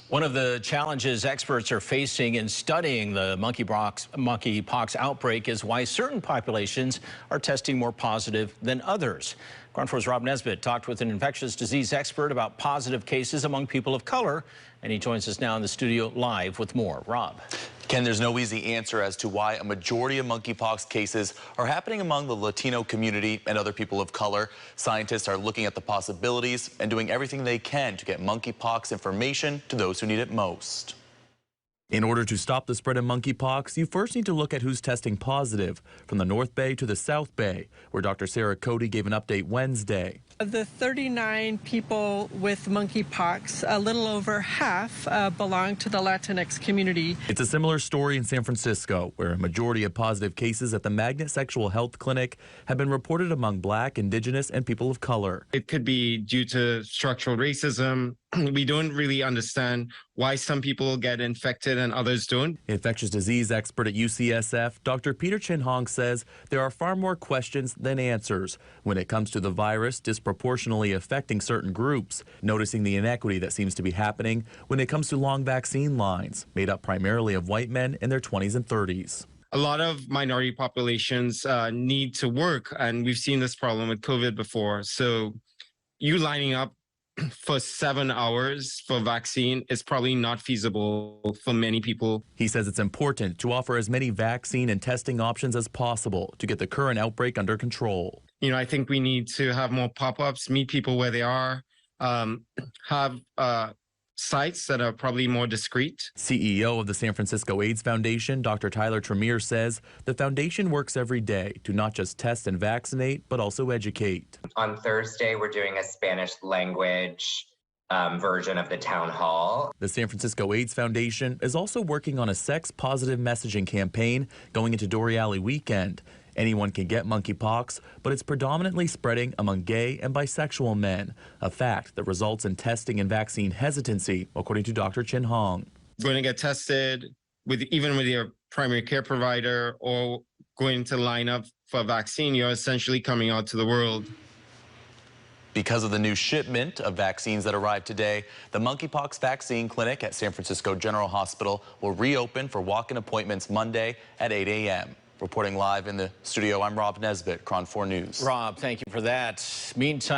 One of the challenges experts are facing in studying the monkeypox outbreak is why certain populations are testing more positive than others. Ground 4's Rob Nesbitt talked with an infectious disease expert about positive cases among people of color, and he joins us now in the studio live with more. Rob. Ken, there's no easy answer as to why a majority of monkeypox cases are happening among the Latino community and other people of color. Scientists are looking at the possibilities and doing everything they can to get monkeypox information to those who need it most. In order to stop the spread of monkeypox, you first need to look at who's testing positive, from the North Bay to the South Bay, where Dr. Sarah Cody gave an update Wednesday. Of the 39 people with monkeypox, a little over half belong to the Latinx community. It's a similar story in San Francisco, where a majority of positive cases at the Magnet Sexual Health Clinic have been reported among Black, Indigenous, and people of color. It could be due to structural racism. We don't really understand why some people get infected and others don't. Infectious disease expert at UCSF, Dr. Peter Chin Hong says there are far more questions than answers when it comes to the virus disproportionately affecting certain groups, noticing the inequity that seems to be happening when it comes to long vaccine lines, made up primarily of white men in their 20s and 30s. A lot of minority populations need to work, and we've seen this problem with COVID before. So you lining up for 7 hours for vaccine is probably not feasible for many people. He says it's important to offer as many vaccine and testing options as possible to get the current outbreak under control. You know, I think we need to have more pop-ups, meet people where they are, have sites that are probably more discreet. CEO of the San Francisco AIDS Foundation, Dr. Tyler Tremere, says the foundation works every day to not just test and vaccinate, but also educate. On Thursday, we're doing a Spanish language version of the town hall. The San Francisco AIDS Foundation is also working on a sex-positive messaging campaign going into Dory Alley weekend. Anyone can get monkeypox, but it's predominantly spreading among gay and bisexual men, a fact that results in testing and vaccine hesitancy, according to Dr. Chin Hong. Going to get tested even with your primary care provider or going to line up for a vaccine, you're essentially coming out to the world. Because of the new shipment of vaccines that arrived today, the monkeypox vaccine clinic at San Francisco General Hospital will reopen for walk-in appointments Monday at 8 a.m. Reporting live in the studio, I'm Rob Nesbitt, Ground 4 News. Rob, thank you for that. Meantime.